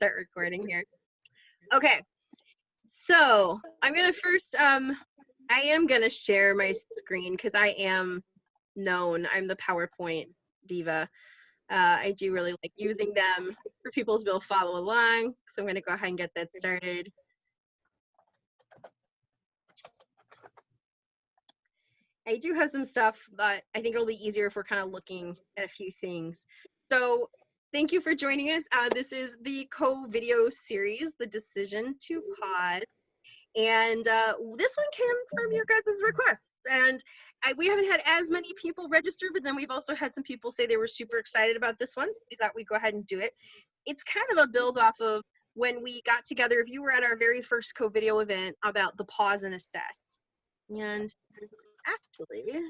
start recording here. Okay, so I'm gonna first, I am gonna share my screen because I am known. I'm the PowerPoint diva. I do really like using them for people to be able to follow along. So I'm gonna go ahead and get that started. I do have some stuff, but I think it'll be easier if we're kind of looking at a few things. So thank you for joining us. This is the COVIDeo series, The Decision to Pod. And this one came from your guys' request. And we haven't had as many people register, but then we've also had some people say they were super excited about this one. So we thought we'd go ahead and do it. It's kind of a build off of when we got together. If you were at our very first COVIDeo event about the pause and assess. And actually,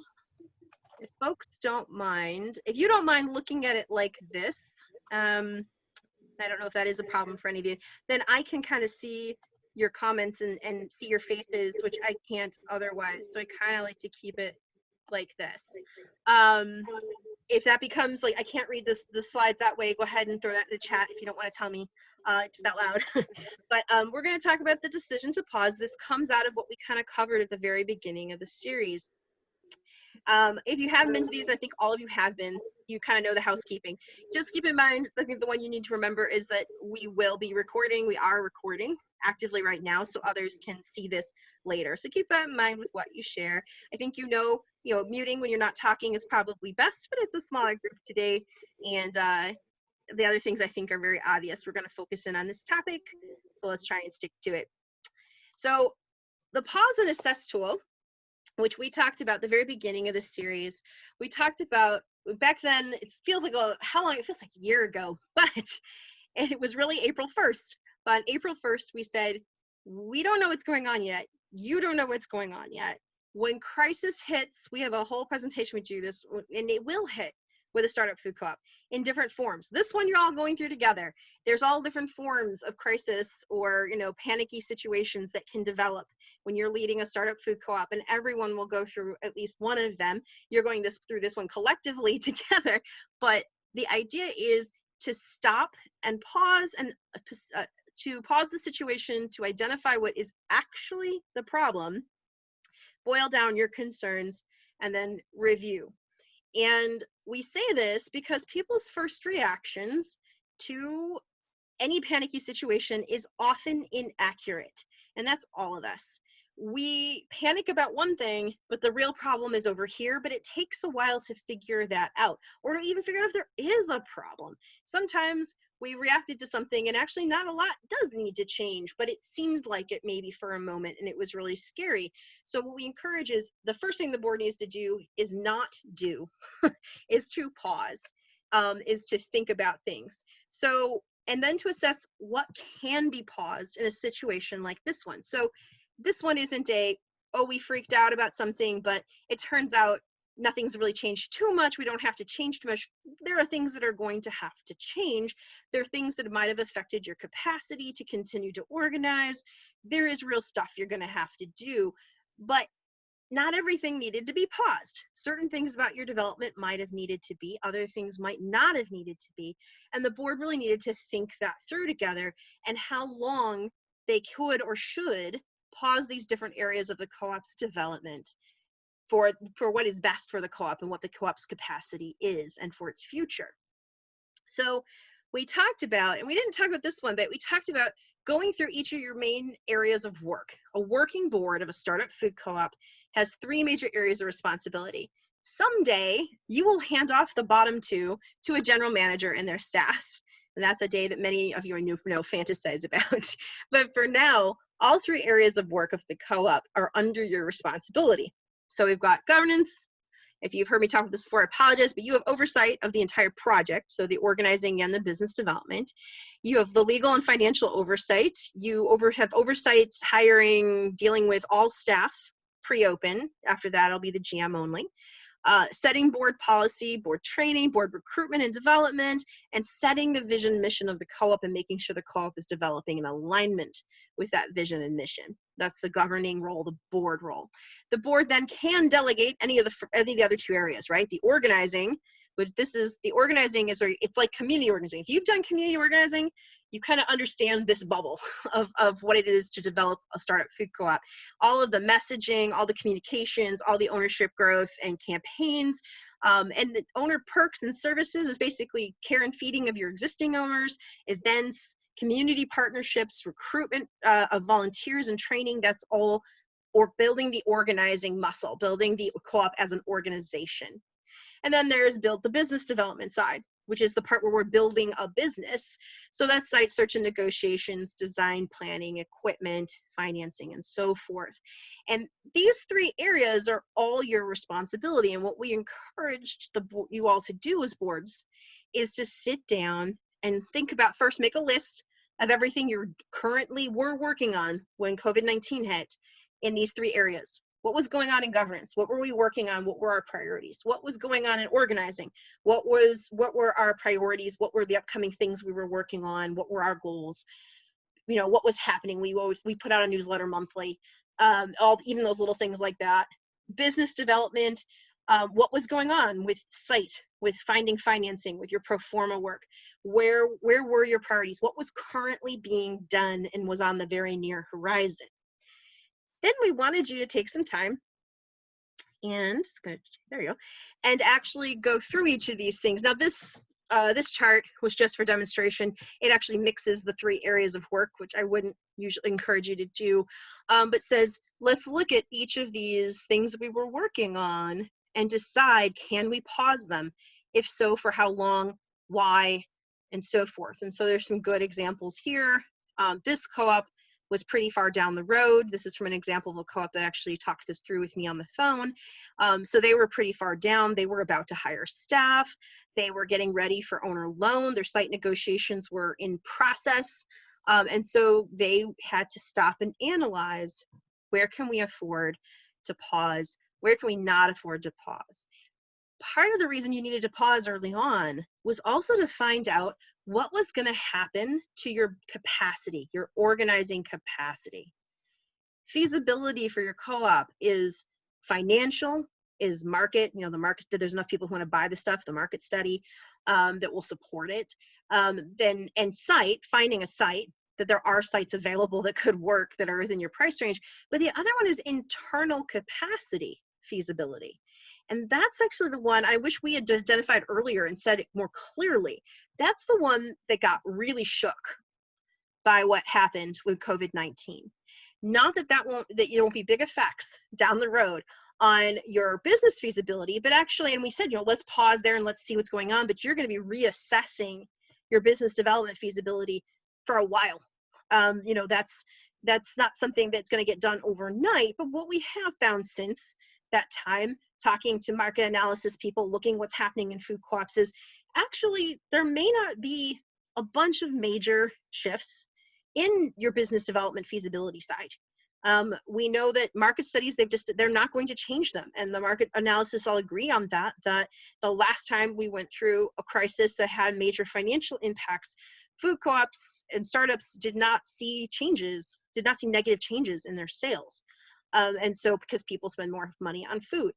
if folks don't mind, if you don't mind looking at it like this, I don't know if that is a problem for any of you, then I can kind of see your comments and see your faces, which I can't otherwise. So I kind of like to keep it like this. If that becomes like I can't read the slides that way, go ahead and throw that in the chat if you don't want to tell me just out loud. But we're going to talk about the decision to pause. This comes out of what we kind of covered at the very beginning of the series. If you haven't been to these, I think all of you have been. You kind of know the housekeeping. Just keep in mind, I think the one you need to remember is that we will be recording. We are recording actively right now, so others can see this later. So keep that in mind with what you share. I think you know, muting when you're not talking is probably best, but it's a smaller group today. And the other things I think are very obvious. We're going to focus in on this topic, so let's try and stick to it. So the pause and assess tool, which we talked about at the very beginning of this series. We talked about back then, it feels like how long? It feels like a year ago, and it was really April 1st. But on April 1st, we said, we don't know what's going on yet. You don't know what's going on yet. When crisis hits, we have a whole presentation we do this, and it will hit with a startup food co-op in different forms. This one you're all going through together. There's all different forms of crisis or panicky situations that can develop when you're leading a startup food co-op, and everyone will go through at least one of them. You're going through this one collectively together, but the idea is to stop and pause and to pause the situation, to identify what is actually the problem, boil down your concerns, and then review. And we say this because people's first reactions to any panicky situation is often inaccurate. And that's all of us. We panic about one thing, but the real problem is over here, but it takes a while to figure that out, or to even figure out if there is a problem. Sometimes we reacted to something and actually not a lot does need to change, but it seemed like it maybe for a moment and it was really scary. So what we encourage is the first thing the board needs to do is not do, is to pause, is to think about things. So, and then to assess what can be paused in a situation like this one. So this one isn't we freaked out about something, but it turns out nothing's really changed too much. We don't have to change too much. There are things that are going to have to change. There are things that might have affected your capacity to continue to organize. There is real stuff you're going to have to do, but not everything needed to be paused. Certain things about your development might have needed to be, other things might not have needed to be. And the board really needed to think that through together and how long they could or should pause these different areas of the co-op's development for what is best for the co-op and what the co-op's capacity is and for its future. So we talked about, and we didn't talk about this one, but we talked about going through each of your main areas of work. A working board of a startup food co-op has 3 major areas of responsibility. Someday you will hand off the bottom 2 to a general manager and their staff. And that's a day that many of you I know fantasize about. But for now, all 3 areas of work of the co-op are under your responsibility. So we've got governance. If you've heard me talk about this before, I apologize, but you have oversight of the entire project, so the organizing and the business development. You have the legal and financial oversight. You have oversight, hiring, dealing with all staff pre-open. After that, it'll be the GM only. Setting board policy, board training, board recruitment and development, and setting the vision mission of the co-op and making sure the co-op is developing in alignment with that vision and mission. That's the governing role, the board role. The board then can delegate any of the other 2 areas, right? The organizing, but this is, the organizing is, it's like community organizing. If you've done community organizing, you kind of understand this bubble of what it is to develop a startup food co-op. All of the messaging, all the communications, all the ownership growth and campaigns, and the owner perks and services is basically care and feeding of your existing owners, events, community partnerships, recruitment of volunteers and training. That's all, or building the organizing muscle, building the co-op as an organization. And then there's build the business development side, which is the part where we're building a business. So that's site search and negotiations, design, planning, equipment, financing, and so forth. And these three areas are all your responsibility. And what we encouraged you all to do as boards is to sit down and think about, first make a list of everything you're currently were working on when COVID-19 hit in these three areas. What was going on in governance? What were we working on? What were our priorities? What was going on in organizing? What were our priorities? What were the upcoming things we were working on? What were our goals? You know, what was happening? We put out a newsletter monthly, even those little things like that. Business development, what was going on with site, with finding financing, with your pro forma work? Where were your priorities? What was currently being done and was on the very near horizon? Then we wanted you to take some time and there you go, and actually go through each of these things. Now this chart was just for demonstration. It actually mixes the three areas of work, which I wouldn't usually encourage you to do, but says, let's look at each of these things we were working on and decide, can we pause them? If so, for how long, why, and so forth. And so there's some good examples here. This co-op was pretty far down the road. This is from an example of a co-op that actually talked this through with me on the phone. So they were pretty far down. They were about to hire staff. They were getting ready for owner loan. Their site negotiations were in process. And so they had to stop and analyze, where can we afford to pause? Where can we not afford to pause? Part of the reason you needed to pause early on was also to find out what was going to happen to your capacity, your organizing capacity. Feasibility for your co-op is financial, is market, the market, that there's enough people who want to buy the stuff, the market study that will support it. And site, finding a site, that there are sites available that could work that are within your price range. But the other one is internal capacity feasibility. And that's actually the one I wish we had identified earlier and said it more clearly. That's the one that got really shook by what happened with COVID-19. Not that you won't be big effects down the road on your business feasibility, but actually, and we said, let's pause there and let's see what's going on, but you're going to be reassessing your business development feasibility for a while. That's not something that's going to get done overnight, but what we have found since that time, talking to market analysis people, looking what's happening in food co-ops, is actually there may not be a bunch of major shifts in your business development feasibility side. We know that market studies, they're not going to change them. And the market analysis all agree on that the last time we went through a crisis that had major financial impacts, food co-ops and startups did not see negative changes in their sales. And so because people spend more money on food.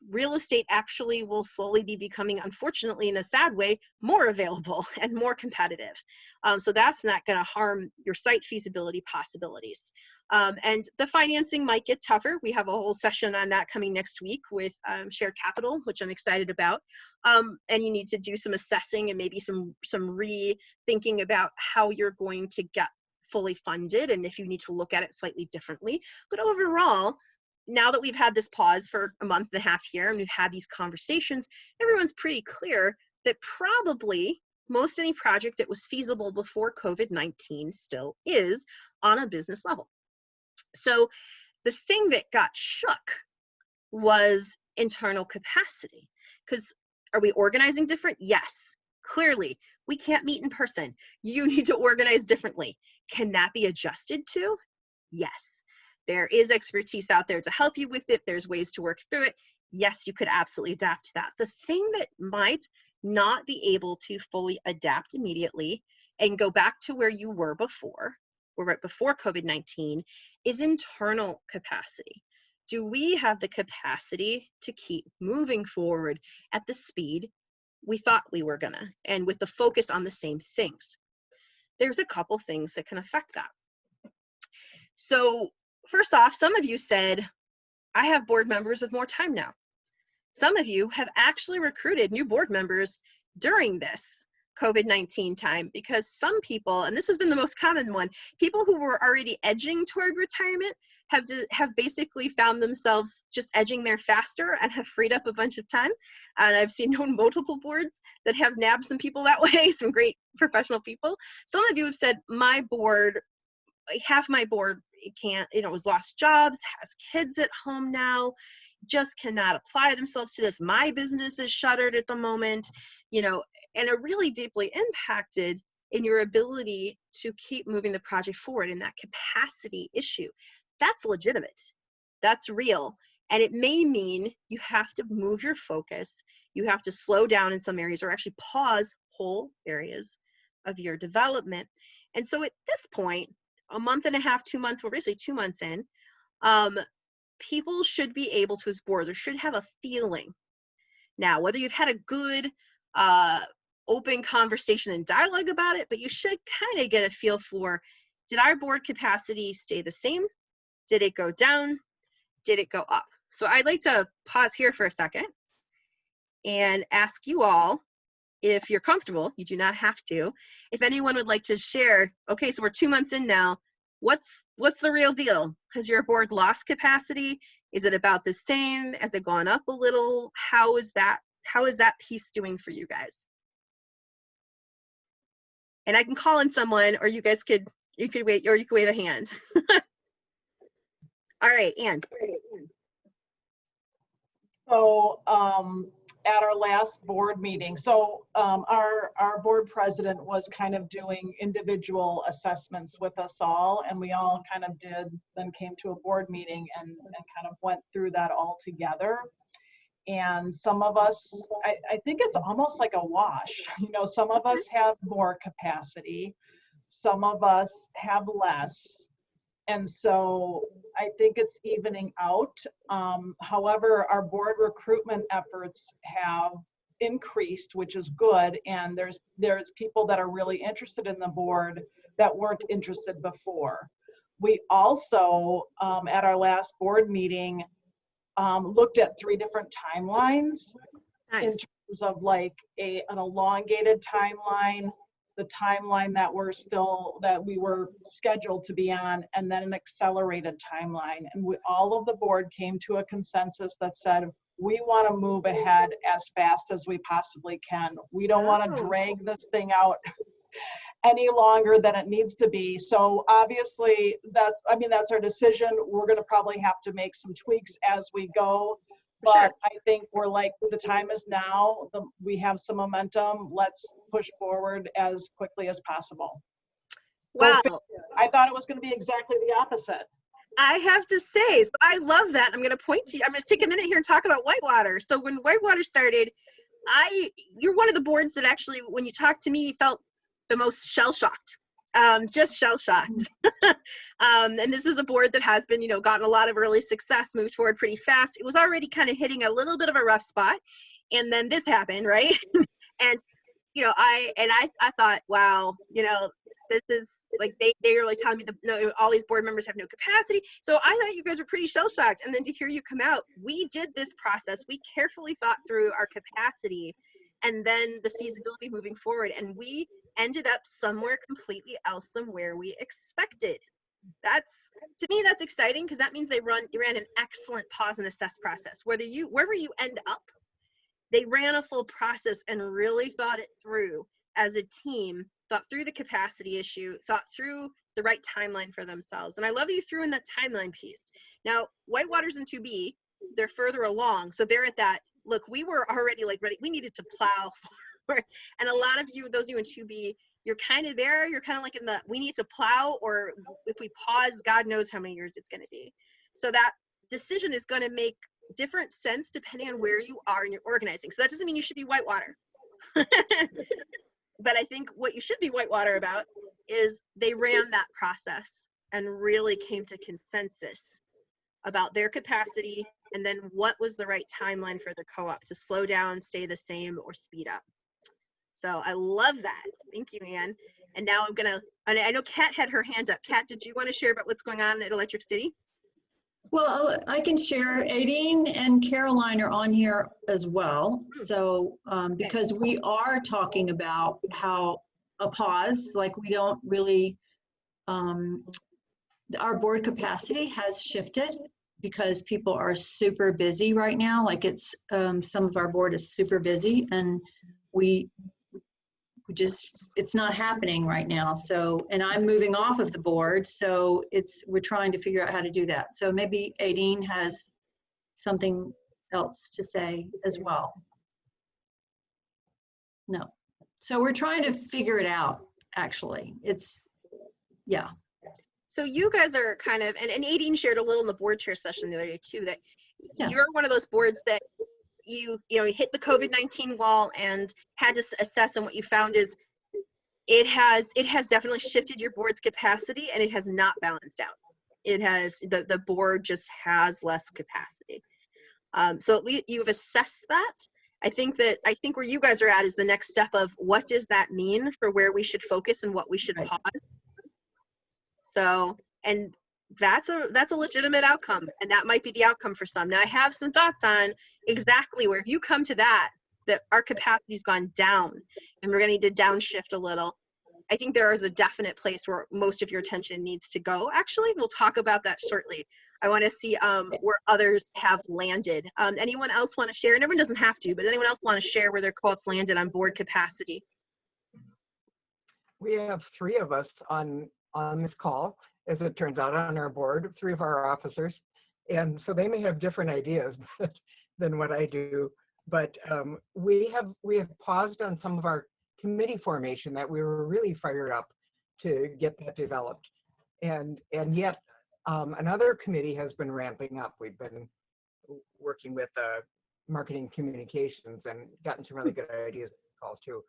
Real estate actually will slowly be becoming, unfortunately, in a sad way, more available and more competitive. So that's not going to harm your site feasibility possibilities. And the financing might get tougher. We have a whole session on that coming next week with shared capital, which I'm excited about. And you need to do some assessing and maybe some rethinking about how you're going to get fully funded and if you need to look at it slightly differently. But overall, now that we've had this pause for a month and a half here and we've had these conversations, everyone's pretty clear that probably most any project that was feasible before COVID-19 still is on a business level. So the thing that got shook was internal capacity. Because are we organizing different? Yes, clearly. We can't meet in person. You need to organize differently. Can that be adjusted to? Yes. There is expertise out there to help you with it. There's ways to work through it. Yes, you could absolutely adapt to that. The thing that might not be able to fully adapt immediately and go back to where you were before, or right before COVID-19, is internal capacity. Do we have the capacity to keep moving forward at the speed we thought we were gonna, and with the focus on the same things? there's a couple things that can affect that. So first off, some of you said, I have board members with more time now. Some of you have actually recruited new board members during this COVID-19 time, because some people, and this has been the most common one, people who were already edging toward retirement have basically found themselves just edging there faster and have freed up a bunch of time. And I've seen multiple boards that have nabbed some people that way, some great professional people. Some of you have said, my board, half my board can't, was lost jobs, has kids at home now, just cannot apply themselves to this. My business is shuttered at the moment, and it really deeply impacted in your ability to keep moving the project forward. And that capacity issue, that's legitimate, that's real. And it may mean you have to move your focus, you have to slow down in some areas, or actually pause whole areas of your development. And so at this point, a month and a half, 2 months, we're basically 2 months in, people should be able to, as boards, or should have a feeling. Now, whether you've had a good open conversation and dialogue about it, but you should kind of get a feel for, did our board capacity stay the same? Did it go down? Did it go up? So I'd like to pause here for a second and ask you all, if you're comfortable, you do not have to, if anyone would like to share, okay, so we're 2 months in now, what's the real deal? Has your board lost capacity? Is it about the same? Has it gone up a little? How is that piece doing for you guys? And I can call in someone, or you could wait, or you could wave a hand. All right, Ann. So at our last board meeting, our board president was kind of doing individual assessments with us all, and we all kind of then came to a board meeting and kind of went through that all together. And some of us, I think it's almost like a wash. Some of us have more capacity, some of us have less. And so I think it's evening out. However, our board recruitment efforts have increased, which is good. And there's people that are really interested in the board that weren't interested before. We also, at our last board meeting, looked at 3 different timelines. Nice. In terms of like an elongated timeline, the timeline that we were scheduled to be on, and then an accelerated timeline. And all of the board came to a consensus that said, we want to move ahead as fast as we possibly can. We don't want to drag this thing out any longer than it needs to be. So obviously that's our decision. We're going to probably have to make some tweaks as we go. But sure. I think we're like, the time is now. We have some momentum. Let's push forward as quickly as possible. Wow. I thought it was going to be exactly the opposite. I have to say, so I love that. I'm going to point to you. I'm going to take a minute here and talk about Whitewater. So when Whitewater started, you're one of the boards that actually, when you talked to me, felt the most shell-shocked. Just shell-shocked. And this is a board that has been, gotten a lot of early success, moved forward pretty fast. It was already kind of hitting a little bit of a rough spot. And then this happened, right? And, I thought, wow, this is like, they were like telling me no, all these board members have no capacity. So I thought you guys were pretty shell-shocked. And then to hear you come out, we did this process. We carefully thought through our capacity and then the feasibility moving forward. And we ended up somewhere completely else than where we expected. To me, that's exciting, because that means you ran an excellent pause and assess process. Wherever you end up, they ran a full process and really thought it through as a team, thought through the capacity issue, thought through the right timeline for themselves. And I love that you threw in that timeline piece. Now, Whitewater's in 2B, they're further along. So they're at that, look, we were already like ready. We needed to plow forward. And a lot of you, those of you in 2B, you're kind of there. You're kind of like in the, we need to plow, or if we pause, God knows how many years it's going to be. So that decision is going to make different sense depending on where you are in your organizing. So that doesn't mean you should be Whitewater. But I think what you should be Whitewater about is they ran that process and really came to consensus about their capacity, and then what was the right timeline for the co-op to slow down, stay the same, or speed up. So I love that. Thank you, Ann. And now I know Kat had her hand up. Kat, did you want to share about what's going on at Electric City? Well, I can share. Aideen and Caroline are on here as well. So because we are talking about how a pause, like we don't really, our board capacity has shifted because people are super busy right now. Like it's, some of our board is super busy, and it's not happening right now. So, and I'm moving off of the board. So we're trying to figure out how to do that. So maybe Aideen has something else to say as well. No. So we're trying to figure it out, actually. Yeah. So you guys are kind of, and Aideen shared a little in the board chair session the other day too, that you're one of those boards that you hit the COVID-19 wall and had to assess, and what you found is it has definitely shifted your board's capacity, and it has not balanced out. It has, the board just has less capacity. So at least you've assessed that. I think where you guys are at is the next step of what does that mean for where we should focus and what we should pause. So, and that's a legitimate outcome, and that might be the outcome for some. Now I have some thoughts on exactly where, if you come to that our capacity's gone down and we're going to need to downshift a little, I think there is a definite place where most of your attention needs to go. Actually, we'll talk about that shortly. I want to see where others have landed. Anyone else want to share? And everyone doesn't have to, but anyone else want to share where their co-ops landed on board capacity? We have 3 of us on this call, as it turns out, on our board, 3 of our officers. And so they may have different ideas than what I do. But we have paused on some of our committee formation that we were really fired up to get that developed. And yet another committee has been ramping up. We've been working with marketing communications and gotten some really good ideas calls too.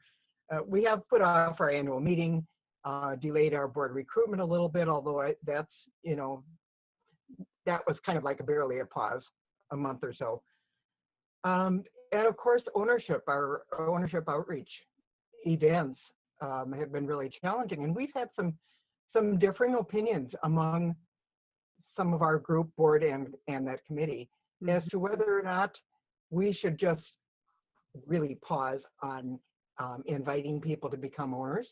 We have put off our annual meeting, delayed our board recruitment a little bit, although that was kind of like barely a pause, a month or so. And of course, our ownership outreach events have been really challenging, and we've had some differing opinions among some of our group, board, and that committee as to whether or not we should just really pause on inviting people to become owners,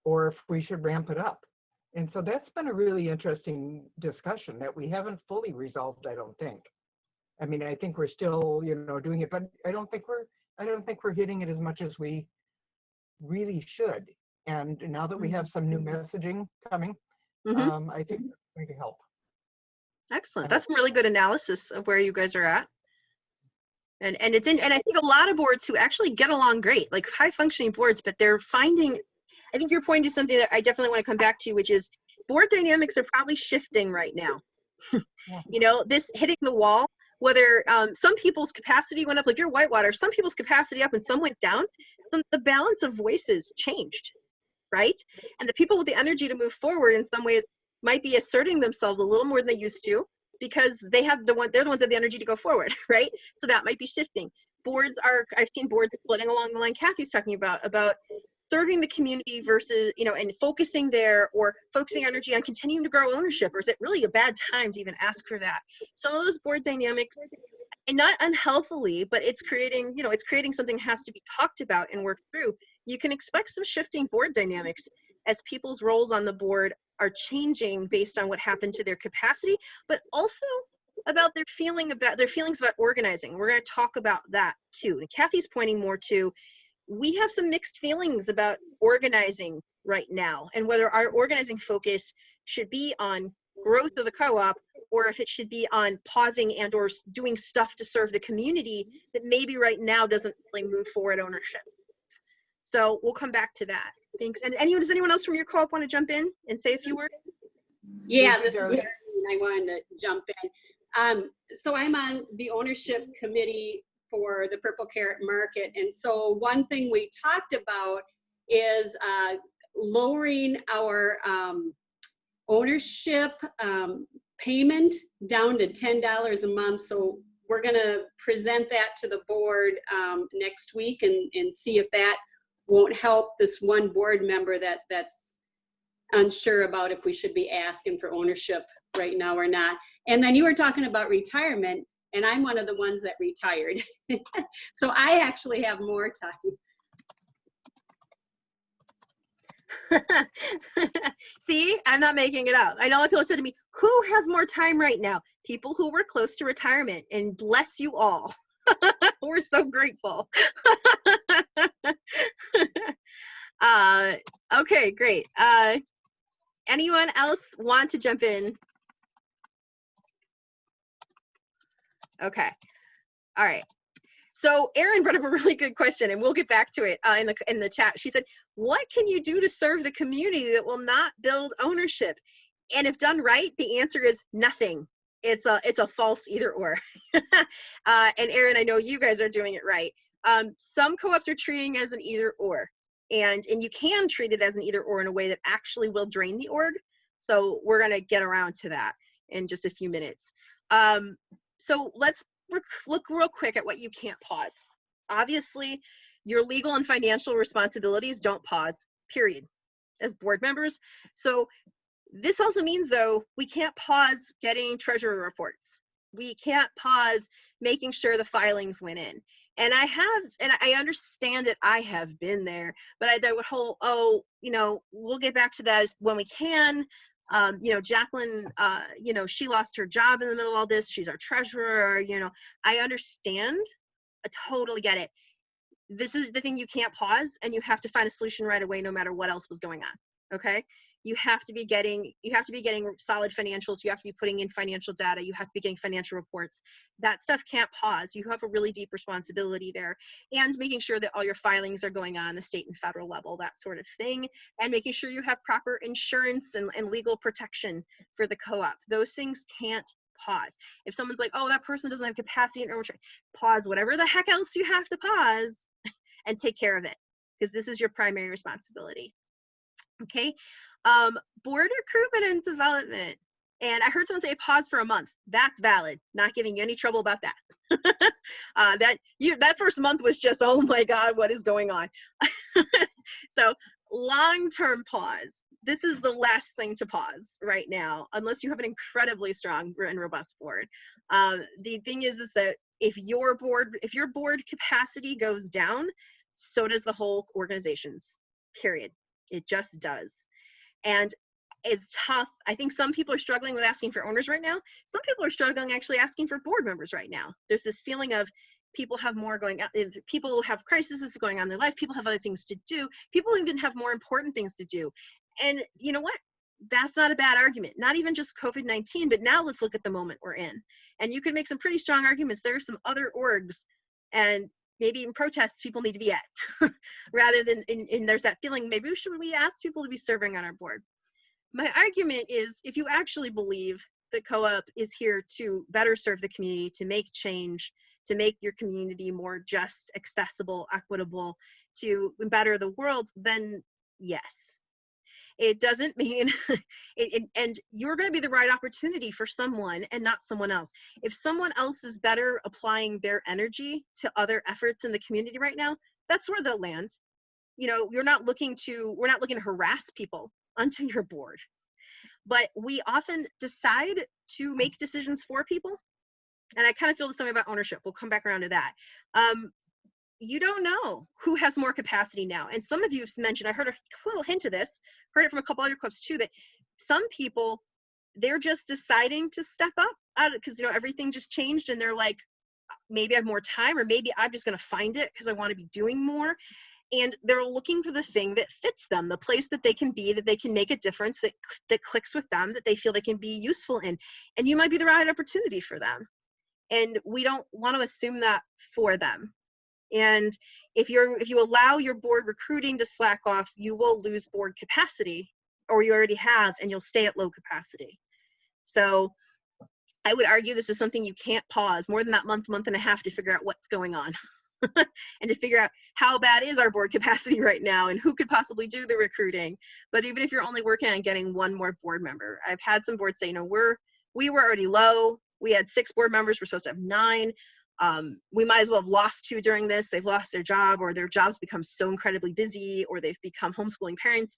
or if we should ramp it up. And so that's been a really interesting discussion that we haven't fully resolved, I don't think. I mean, I think we're still, doing it, but I don't think we're hitting it as much as we really should. And now that we have some new messaging coming, I think it's going to help. Excellent. That's some really good analysis of where you guys are at. And I think a lot of boards who actually get along great, like high functioning boards, but they're finding, I think you're pointing to something that I definitely want to come back to, which is board dynamics are probably shifting right now. This hitting the wall, whether some people's capacity went up, like your Whitewater, some people's capacity up and some went down, the balance of voices changed, right? And the people with the energy to move forward in some ways might be asserting themselves a little more than they used to, because they're the ones that have the energy to go forward, right? So that might be shifting. I've seen boards splitting along the line Kathy's talking about serving the community versus, and focusing there, or focusing energy on continuing to grow ownership, or is it really a bad time to even ask for that? Some of those board dynamics, and not unhealthily, but it's creating something that has to be talked about and worked through. You can expect some shifting board dynamics as people's roles on the board are changing based on what happened to their capacity, but also about their feelings about organizing. We're going to talk about that too. And Kathy's pointing more to, we have some mixed feelings about organizing right now, and whether our organizing focus should be on growth of the co-op, or if it should be on pausing and or doing stuff to serve the community that maybe right now doesn't really move forward ownership. So we'll come back to that. Thanks. And does anyone else from your co-op want to jump in and say a few words? Yeah, this is Darlene. I wanted to jump in. So I'm on the ownership committee for the Purple Carrot Market. And so one thing we talked about is lowering our ownership payment down to $10 a month. So we're going to present that to the board next week and see if that won't help this one board member that's unsure about if we should be asking for ownership right now or not. And then you were talking about retirement, and I'm one of the ones that retired. So I actually have more time. See, I'm not making it up. I know people said to me, who has more time right now? People who were close to retirement, and bless you all. We're so grateful. Okay, great. Anyone else want to jump in? Okay. All right. So Erin brought up a really good question, and we'll get back to it in the chat. She said, what can you do to serve the community that will not build ownership? And if done right, the answer is nothing. It's a false either or. And Erin, I know you guys are doing it right. Some co-ops are treating it as an either or, and you can treat it as an either or in a way that actually will drain the org. So we're gonna get around to that in just a few minutes. So let's look real quick at what you can't pause. Obviously, your legal and financial responsibilities don't pause, period, as board members. So this also means, though, we can't pause getting treasurer reports. We can't pause making sure the filings went in. And I understand that I have been there, but that whole, oh, we'll get back to that when we can. Jacqueline, she lost her job in the middle of all this. She's our treasurer, I understand. I totally get it. This is the thing you can't pause, and you have to find a solution right away, no matter what else was going on. Okay. You have to be getting solid financials. You have to be putting in financial data. You have to be getting financial reports. That stuff can't pause. You have a really deep responsibility there, and making sure that all your filings are going on the state and federal level, that sort of thing, and making sure you have proper insurance and legal protection for the co-op. Those things can't pause. If someone's like, oh, that person doesn't have capacity, pause whatever the heck else you have to pause and take care of it, because this is your primary responsibility. Okay. Board recruitment and development. And I heard someone say pause for a month. That's valid. Not giving you any trouble about that. That first month was just, oh my God, what is going on? So long-term pause. This is the last thing to pause right now, unless you have an incredibly strong and robust board. The thing is that if your board capacity goes down, so does the whole organization's, period. It just does. And it's tough. I think some people are struggling with asking for owners right now. Some people are struggling actually asking for board members right now. There's this feeling of people have more going on. People have crises going on in their life. People have other things to do. People even have more important things to do. And you know what? That's not a bad argument. Not even just COVID-19, but now let's look at the moment we're in. And you can make some pretty strong arguments. There are some other orgs and maybe even protests people need to be at, rather than, and there's that feeling, maybe we ask people to be serving on our board. My argument is, if you actually believe that co-op is here to better serve the community, to make change, to make your community more just, accessible, equitable, to better the world, then yes. It doesn't mean, and you're going to be the right opportunity for someone and not someone else. If someone else is better applying their energy to other efforts in the community right now, that's where they'll land. We're not looking to harass people onto your board, but we often decide to make decisions for people. And I kind of feel the same about ownership. We'll come back around to that. You don't know who has more capacity now. And some of you have mentioned, I heard a little hint of this, heard it from a couple other clubs too, that some people, they're just deciding to step up because everything just changed, and they're like, maybe I have more time, or maybe I'm just going to find it because I want to be doing more. And they're looking for the thing that fits them, the place that they can be, that they can make a difference, that clicks with them, that they feel they can be useful in. And you might be the right opportunity for them. And we don't want to assume that for them. And if you allow your board recruiting to slack off, you will lose board capacity, or you already have, and you'll stay at low capacity. So I would argue this is something you can't pause more than that month and a half to figure out what's going on. And to figure out how bad is our board capacity right now, and who could possibly do the recruiting. But even if you're only working on getting one more board member, I've had some boards say, we were already low. We had 6 board members. We're supposed to have 9. We might as well have lost 2 during this. They've lost their job, or their jobs become so incredibly busy, or they've become homeschooling parents.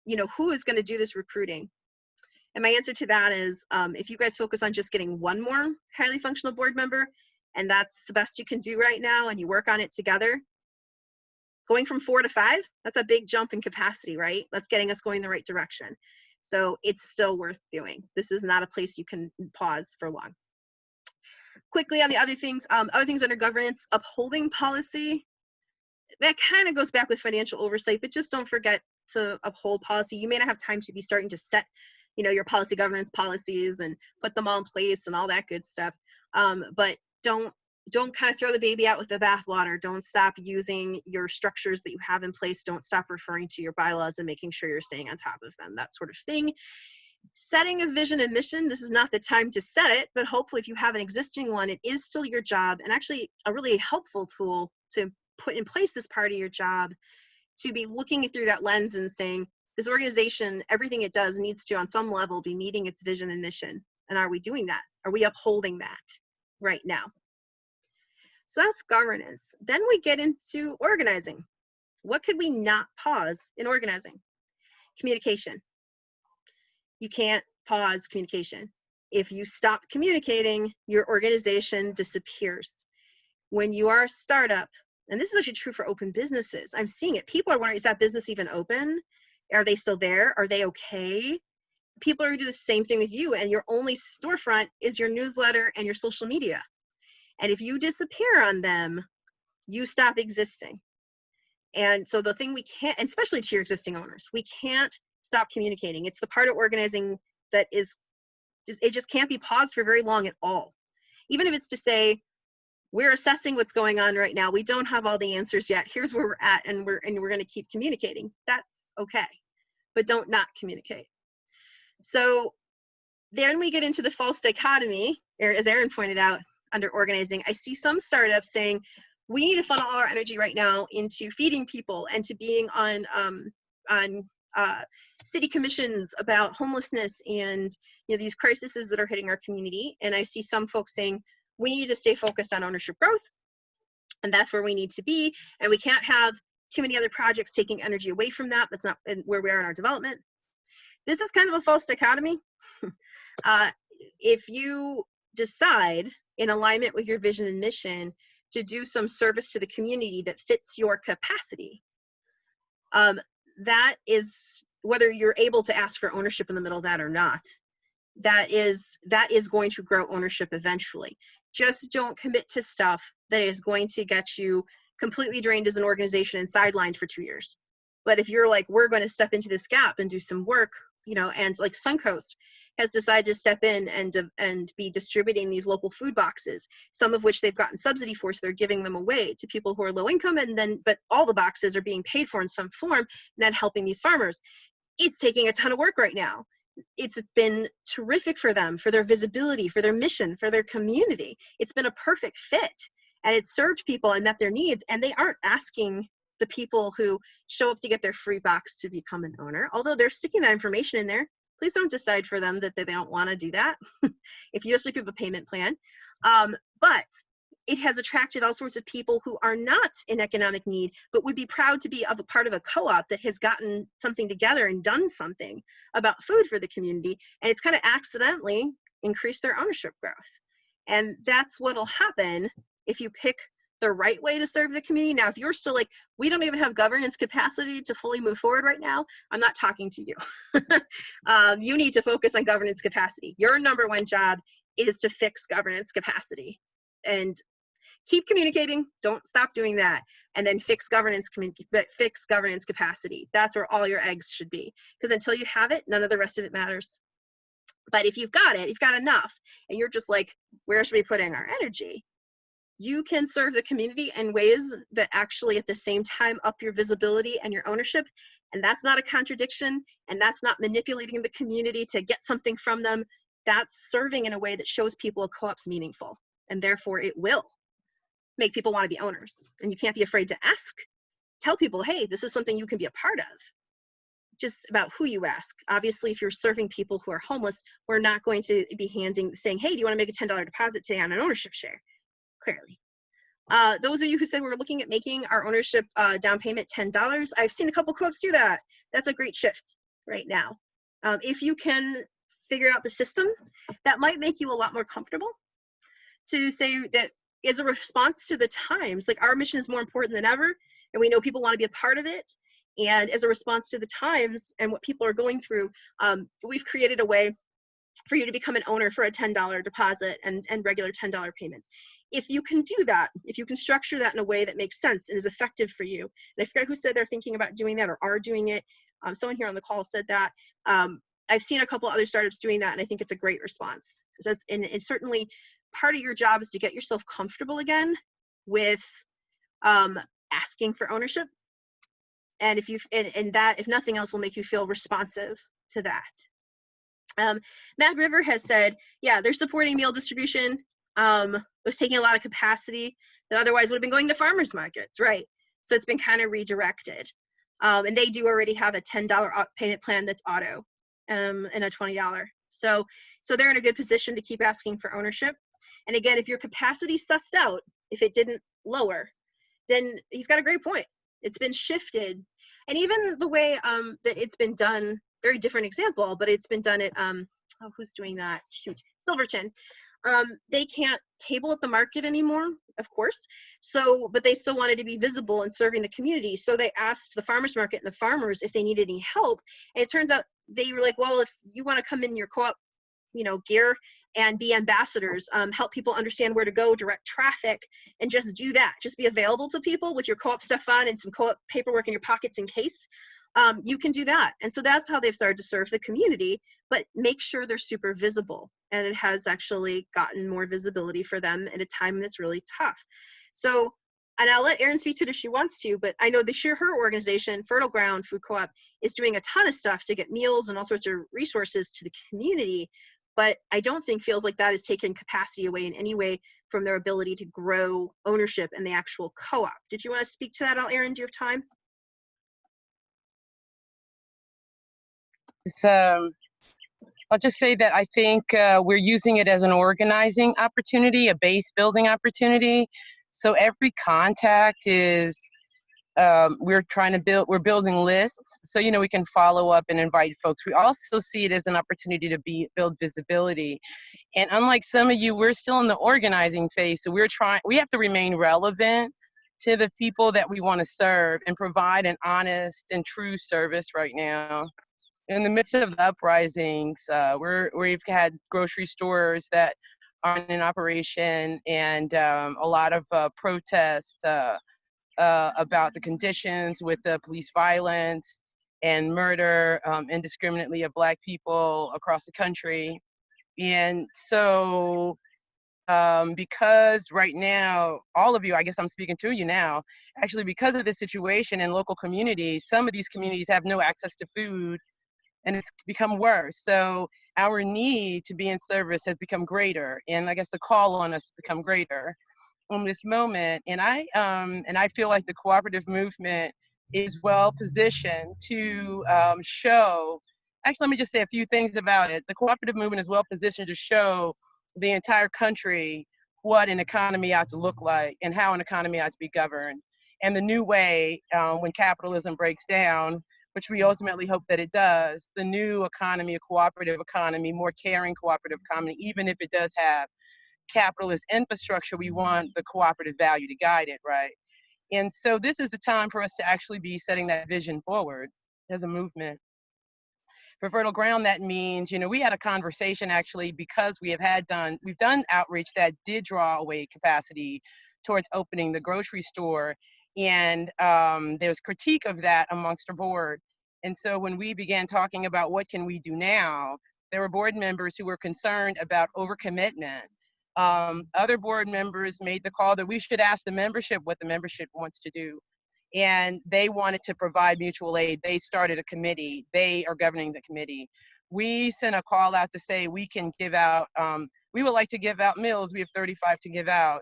You know, who is going to do this recruiting? And my answer to that is, if you guys focus on just getting 1 more highly functional board member, and that's the best you can do right now, and you work on it together, going from 4 to 5, that's a big jump in capacity, right? That's getting us going the right direction. So it's still worth doing. This is not a place you can pause for long. Quickly on the other things under governance, upholding policy, that kind of goes back with financial oversight, but just don't forget to uphold policy. You may not have time to be starting to set, you know, your policy governance policies and put them all in place and all that good stuff. But don't kind of throw the baby out with the bathwater. Don't stop using your structures that you have in place. Don't stop referring to your bylaws and making sure you're staying on top of them, that sort of thing. Setting a vision and mission, this is not the time to set it, but hopefully if you have an existing one, it is still your job, and actually a really helpful tool to put in place this part of your job, to be looking through that lens and saying, this organization, everything it does needs to on some level be meeting its vision and mission. And are we doing that? Are we upholding that right now? So that's governance. Then we get into organizing. What could we not pause in organizing? Communication. You can't pause communication. If you stop communicating, your organization disappears. When you are a startup, and this is actually true for open businesses, I'm seeing it. People are wondering, is that business even open? Are they still there? Are they okay? People are going to do the same thing with you, and your only storefront is your newsletter and your social media. And if you disappear on them, you stop existing. And so the thing we can't, and especially to your existing owners, we can't stop communicating. It's the part of organizing that is just, it just can't be paused for very long at all. Even if it's to say, we're assessing what's going on right now. We don't have all the answers yet. Here's where we're at, and we're going to keep communicating. That's okay, but don't not communicate. So then we get into the false dichotomy, as Erin pointed out, under organizing. I see some startups saying, we need to funnel all our energy right now into feeding people and to being on city commissions about homelessness and, you know, these crises that are hitting our community. And I see some folks saying, we need to stay focused on ownership growth, and that's where we need to be. And we can't have too many other projects taking energy away from that. That's not where we are in our development. This is kind of a false dichotomy. If you decide in alignment with your vision and mission to do some service to the community that fits your capacity, that is, whether you're able to ask for ownership in the middle of that or not, that is going to grow ownership eventually. Just don't commit to stuff that is going to get you completely drained as an organization and sidelined for 2 years. But if you're like, we're going to step into this gap and do some work, you know, and like Suncoast has decided to step in and be distributing these local food boxes, some of which they've gotten subsidy for, so they're giving them away to people who are low income, and then, but all the boxes are being paid for in some form, and then helping these farmers. It's taking a ton of work right now. It's been terrific for them, for their visibility, for their mission, for their community. It's been a perfect fit, and it's served people and met their needs, and they aren't asking the people who show up to get their free box to become an owner, although they're sticking that information in there. Please don't decide for them that they don't want to do that. If you have a payment plan. But it has attracted all sorts of people who are not in economic need, but would be proud to be a part of a co-op that has gotten something together and done something about food for the community. And it's kind of accidentally increased their ownership growth. And that's what'll happen if you pick the right way to serve the community. Now, if you're still like, we don't even have governance capacity to fully move forward right now, I'm not talking to you. You need to focus on governance capacity. Your number one job is to fix governance capacity, and keep communicating. Don't stop doing that. And then fix governance capacity. That's where all your eggs should be. Because until you have it, none of the rest of it matters. But if you've got it, you've got enough, and you're just like, where should we put in our energy? You can serve the community in ways that actually at the same time up your visibility and your ownership. And that's not a contradiction. And that's not manipulating the community to get something from them. That's serving in a way that shows people a co-op's meaningful. And therefore it will make people want to be owners. And you can't be afraid to ask. Tell people, hey, this is something you can be a part of. Just about who you ask. Obviously, if you're serving people who are homeless, we're not going to be saying, hey, do you want to make a $10 deposit today on an ownership share? clearly. Those of you who said we're looking at making our ownership down payment $10, I've seen a couple co-ops do that. That's a great shift right now. If you can figure out the system, that might make you a lot more comfortable to say that as a response to the times, like our mission is more important than ever, and we know people want to be a part of it. And as a response to the times and what people are going through, we've created a way for you to become an owner for a $10 deposit and regular $10 payments. If you can do that, if you can structure that in a way that makes sense and is effective for you, and I forget who said they're thinking about doing that or are doing it. Someone here on the call said that. I've seen a couple other startups doing that, and I think it's a great response. And certainly part of your job is to get yourself comfortable again with asking for ownership. And if that, if nothing else, will make you feel responsive to that. Mad River has said, yeah, they're supporting meal distribution. Was taking a lot of capacity that otherwise would have been going to farmers markets, right? So it's been kind of redirected. And they do already have a $10 payment plan that's auto and a $20. So they're in a good position to keep asking for ownership. And again, if your capacity sussed out, if it didn't lower, then he's got a great point. It's been shifted. And even the way that it's been done, very different example, but it's been done at, who's doing that? Shoot, Silverton. They can't table at the market anymore, of course. So, but they still wanted to be visible and serving the community. So they asked the farmers market and the farmers if they needed any help. And it turns out they were like, well, if you want to come in your co-op, gear and be ambassadors, help people understand where to go, direct traffic, and just do that. Just be available to people with your co-op stuff on and some co-op paperwork in your pockets in case. You can do that. And so that's how they've started to serve the community, but make sure they're super visible. And it has actually gotten more visibility for them at a time that's really tough. So, and I'll let Erin speak to it if she wants to, but I know her organization, Fertile Ground Food Co-op, is doing a ton of stuff to get meals and all sorts of resources to the community, but I don't think feels like that is taking capacity away in any way from their ability to grow ownership in the actual co-op. Did you want to speak to that at all, Erin? Do you have time? I'll just say that I think we're using it as an organizing opportunity, a base building opportunity. So every contact is, we're building lists so, we can follow up and invite folks. We also see it as an opportunity to build visibility. And unlike some of you, we're still in the organizing phase. So we have to remain relevant to the people that we want to serve and provide an honest and true service right now. In the midst of the uprisings, we've had grocery stores that aren't in operation, and a lot of protest about the conditions with the police violence and murder indiscriminately of Black people across the country. And so because right now, all of you, I guess I'm speaking to you now, actually because of this situation in local communities, some of these communities have no access to food, and it's become worse. So our need to be in service has become greater, and I guess the call on us has become greater in this moment. And I feel like the cooperative movement is well positioned to show. Actually, let me just say a few things about it. The cooperative movement is well positioned to show the entire country what an economy ought to look like and how an economy ought to be governed, and the new way when capitalism breaks down, which we ultimately hope that it does, the new economy, a cooperative economy, more caring cooperative economy, even if it does have capitalist infrastructure, we want the cooperative value to guide it, right? And so this is the time for us to actually be setting that vision forward as a movement. For Fertile Ground, that means, we had a conversation actually because we've done outreach that did draw away capacity towards opening the grocery store. And there's critique of that amongst our board. And so when we began talking about what can we do now, there were board members who were concerned about overcommitment. Other board members made the call that we should ask the membership what the membership wants to do. And they wanted to provide mutual aid. They started a committee. They are governing the committee. We sent a call out to say we can give out, we would like to give out meals. We have 35 to give out.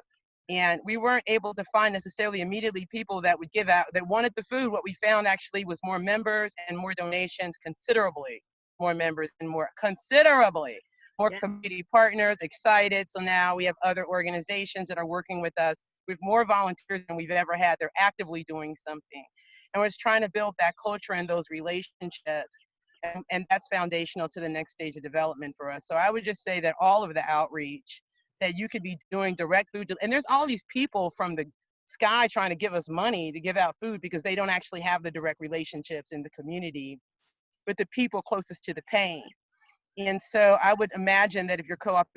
And we weren't able to find necessarily immediately people that would give out, that wanted the food. What we found actually was more members and more donations, considerably more members and more, considerably more Yeah. community partners, excited. So now we have other organizations that are working with us. We have more volunteers than we've ever had. They're actively doing something. And we're just trying to build that culture and those relationships. And that's foundational to the next stage of development for us. So I would just say that all of the outreach that you could be doing direct food, and there's all these people from the sky trying to give us money to give out food because they don't actually have the direct relationships in the community with the people closest to the pain. And so I would imagine that if your co-op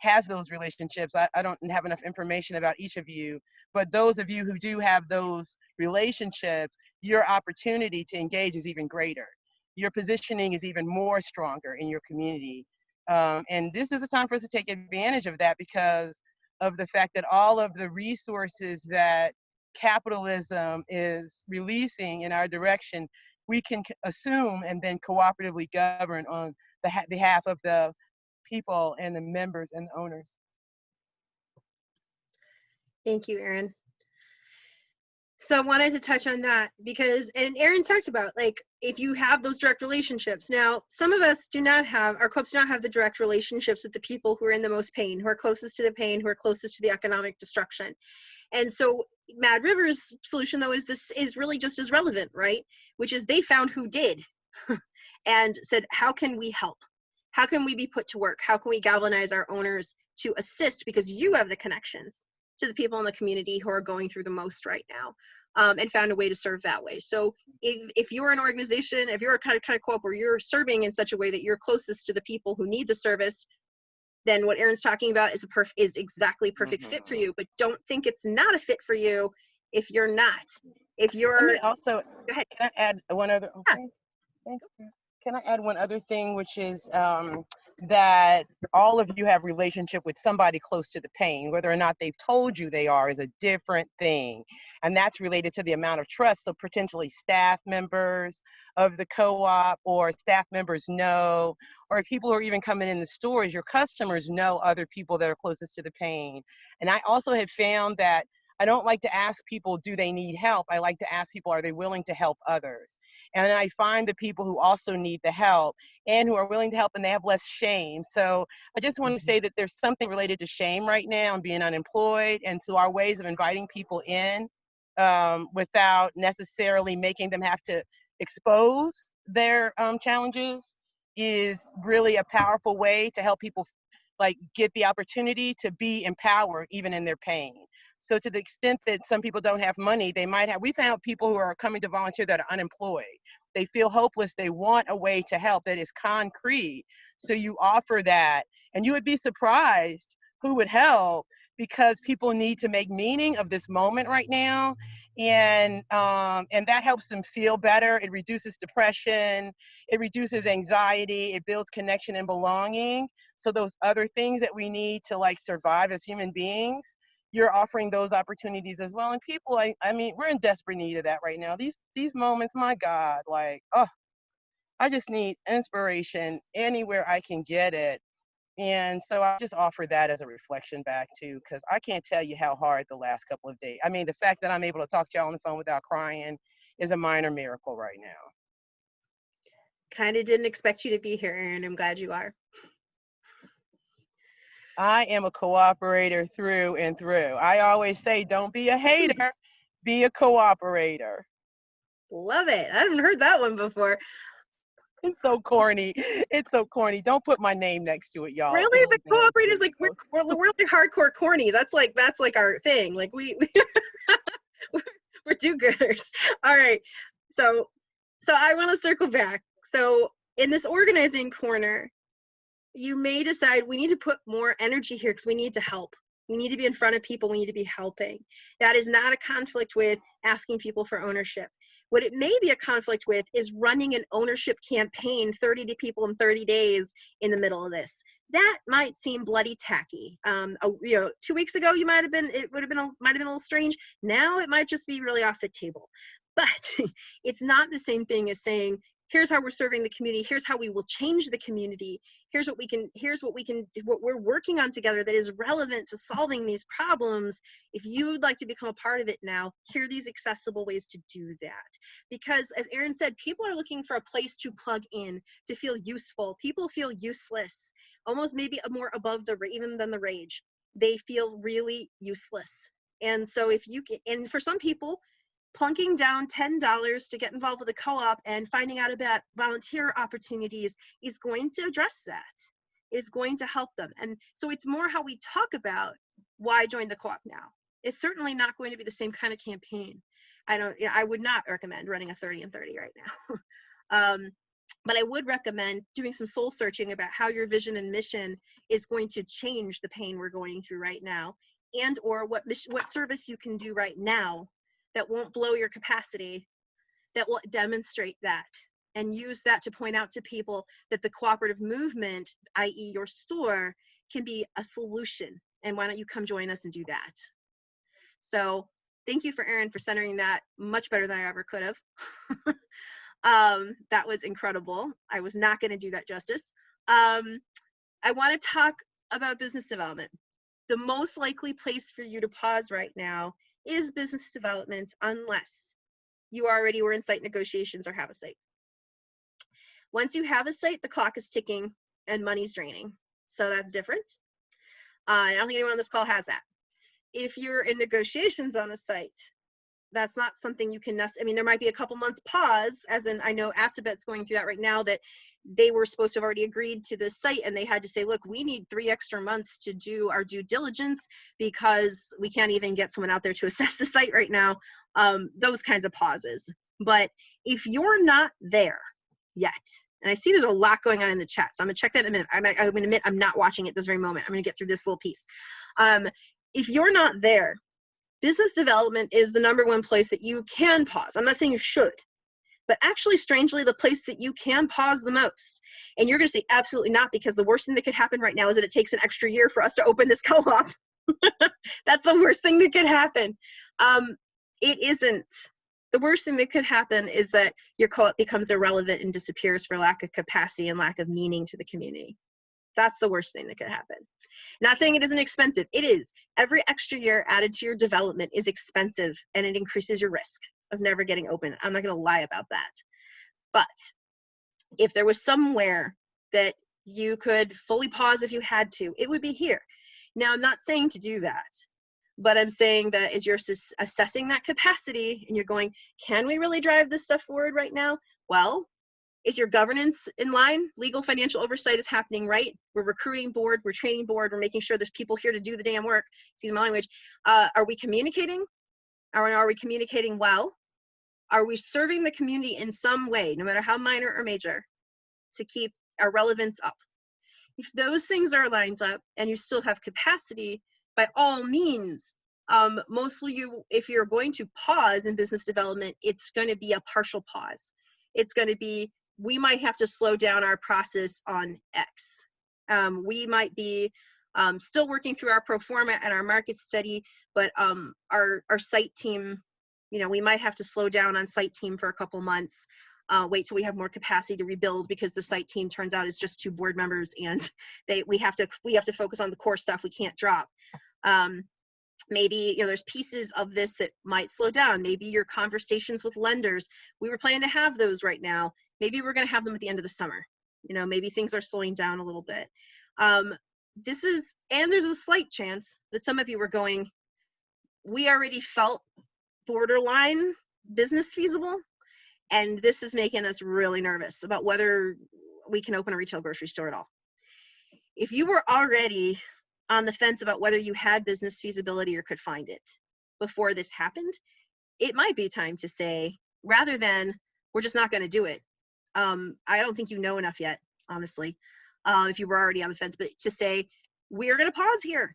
has those relationships, I don't have enough information about each of you, but those of you who do have those relationships, your opportunity to engage is even greater. Your positioning is even more stronger in your community. And this is the time for us to take advantage of that because of the fact that all of the resources that capitalism is releasing in our direction, we can assume and then cooperatively govern on behalf of the people and the members and the owners. Thank you, Erin. So I wanted to touch on that because, and Erin talked about, like, if you have those direct relationships. Now, some of us do not have, our co-ops do not have the direct relationships with the people who are in the most pain, who are closest to the pain, who are closest to the economic destruction. And so Mad River's solution, though, is really just as relevant, right? Which is they found who did and said, how can we help? How can we be put to work? How can we galvanize our owners to assist, because you have the connections to the people in the community who are going through the most right now, and found a way to serve that way. So if you're an organization, if you're a kind of co-op where you're serving in such a way that you're closest to the people who need the service, then what Erin's talking about is exactly perfect fit for you. But don't think it's not a fit for you if you're not. If you're also, go ahead. Can I add one other? Yeah. Okay. Thank you. Can I add one other thing, which is that all of you have relationship with somebody close to the pain. Whether or not they've told you they are is a different thing. And that's related to the amount of trust. So potentially staff members of the co-op or staff members know, or people who are even coming in the stores, your customers know other people that are closest to the pain. And I also have found that I don't like to ask people, do they need help? I like to ask people, are they willing to help others? And I find the people who also need the help and who are willing to help, and they have less shame. So I just want to say that there's something related to shame right now and being unemployed. And so our ways of inviting people in without necessarily making them have to expose their challenges is really a powerful way to help people like get the opportunity to be empowered even in their pain. So to the extent that some people don't have money, they might have, we found people who are coming to volunteer that are unemployed. They feel hopeless. They want a way to help that is concrete. So you offer that, and you would be surprised who would help, because people need to make meaning of this moment right now. And that helps them feel better. It reduces depression. It reduces anxiety. It builds connection and belonging. So those other things that we need to like survive as human beings, you're offering those opportunities as well. And people, I mean, we're in desperate need of that right now. These moments, my God, like, oh, I just need inspiration anywhere I can get it. And so I just offer that as a reflection back too, because I can't tell you how hard the last couple of days. I mean, the fact that I'm able to talk to y'all on the phone without crying is a minor miracle right now. Kind of didn't expect you to be here, Erin. I'm glad you are. I am a cooperator through and through. I always say, don't be a hater, be a cooperator. Love it. I haven't heard that one before. It's so corny. It's so corny. Don't put my name next to it, y'all. Really? The cooperators, like we're like hardcore corny. That's like our thing. Like we we're do-gooders. All right. So I want to circle back. So in this organizing corner, you may decide we need to put more energy here because we need to help. We need to be in front of people. We need to be helping. That is not a conflict with asking people for ownership. What it may be a conflict with is running an ownership campaign, 30 people in 30 days in the middle of this. That might seem bloody tacky. 2 weeks ago, might have been a little strange. Now it might just be really off the table. But it's not the same thing as saying, here's how we're serving the community, here's how we will change the community, here's what we're working on together that is relevant to solving these problems. If you would like to become a part of it now, here are these accessible ways to do that. Because as Erin said, people are looking for a place to plug in, to feel useful. People feel useless, almost maybe more above even than the rage. They feel really useless. And so if you can, and for some people, plunking down $10 to get involved with a co-op and finding out about volunteer opportunities is going to address that, is going to help them. And so it's more how we talk about why join the co-op now. It's certainly not going to be the same kind of campaign. I would not recommend running a 30 and 30 right now. But I would recommend doing some soul searching about how your vision and mission is going to change the pain we're going through right now, and or what service you can do right now that won't blow your capacity, that will demonstrate that, and use that to point out to people that the cooperative movement, i.e. your store, can be a solution. And why don't you come join us and do that? So thank you for Erin for centering that much better than I ever could have. That was incredible. I was not going to do that justice. I want to talk about business development. The most likely place for you to pause right now is business development, unless you already were in site negotiations or have a site. Once you have a site, the clock is ticking and money's draining. So that's different. I don't think anyone on this call has that. If you're in negotiations on a site, that's not something you can, I mean, there might be a couple months pause, as in I know Assabet's going through that right now, that they were supposed to have already agreed to this site and they had to say, look, we need 3 extra months to do our due diligence because we can't even get someone out there to assess the site right now. Those kinds of pauses. But if you're not there yet, and I see there's a lot going on in the chat, so I'm gonna check that in a minute. I'm gonna admit I'm not watching it this very moment. I'm gonna get through this little piece. If you're not there, business development is the #1 place that you can pause. I'm not saying you should, but actually, strangely, the place that you can pause the most. And you're going to say absolutely not, because the worst thing that could happen right now is that it takes an extra year for us to open this co-op. That's the worst thing that could happen. It isn't. The worst thing that could happen is that your co-op becomes irrelevant and disappears for lack of capacity and lack of meaning to the community. That's the worst thing that could happen. Not saying it isn't expensive. It is. Every extra year added to your development is expensive, and it increases your risk of never getting open. I'm not going to lie about that. But if there was somewhere that you could fully pause if you had to, it would be here. Now, I'm not saying to do that, but I'm saying that as you're assessing that capacity and you're going, can we really drive this stuff forward right now? Well, is your governance in line? Legal financial oversight is happening, right? We're recruiting board, we're training board, we're making sure there's people here to do the damn work. Excuse my language. Are we communicating? Are we communicating well? Are we serving the community in some way, no matter how minor or major, to keep our relevance up? If those things are lined up and you still have capacity, by all means, mostly if you're going to pause in business development, it's going to be a partial pause. It's going to be, we might have to slow down our process on X. We might be still working through our pro forma and our market study, but our site team, we might have to slow down on site team for a couple months, wait till we have more capacity to rebuild, because the site team turns out is just 2 board members, and we have to focus on the core stuff we can't drop. Maybe there's pieces of this that might slow down. Maybe your conversations with lenders, we were planning to have those right now. Maybe we're going to have them at the end of the summer. Maybe things are slowing down a little bit. And there's a slight chance that some of you were going, we already felt borderline business feasible, and this is making us really nervous about whether we can open a retail grocery store at all. If you were already on the fence about whether you had business feasibility or could find it before this happened, it might be time to say, rather than we're just not going to do it. I don't think you know enough yet, honestly, if you were already on the fence, but to say, we're going to pause here.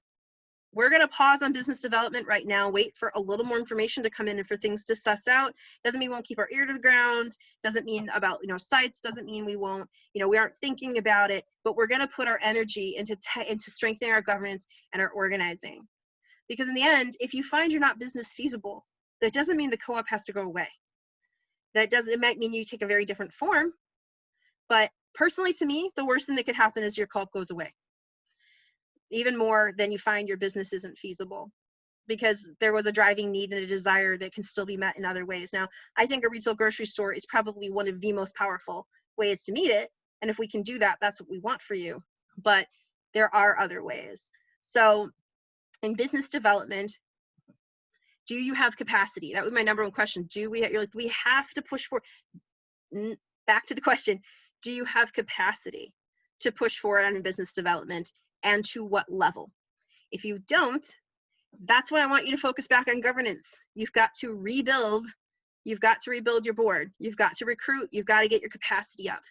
We're going to pause on business development right now, wait for a little more information to come in and for things to suss out. Doesn't mean we won't keep our ear to the ground. Doesn't mean about, sites. Doesn't mean we won't, we aren't thinking about it, but we're going to put our energy into strengthening our governance and our organizing. Because in the end, if you find you're not business feasible, that doesn't mean the co-op has to go away. It might mean you take a very different form. But personally, to me, the worst thing that could happen is your co-op goes away. Even more than you find your business isn't feasible, because there was a driving need and a desire that can still be met in other ways. Now, I think a retail grocery store is probably one of the most powerful ways to meet it. And if we can do that, that's what we want for you. But there are other ways. So in business development, do you have capacity? That was my number one question. Do we, you're like, we have to push for, back to the question, do you have capacity to push forward on business development, and to what level? If you don't, that's why I want you to focus back on governance. You've got to rebuild. You've got to rebuild your board. You've got to recruit. You've got to get your capacity up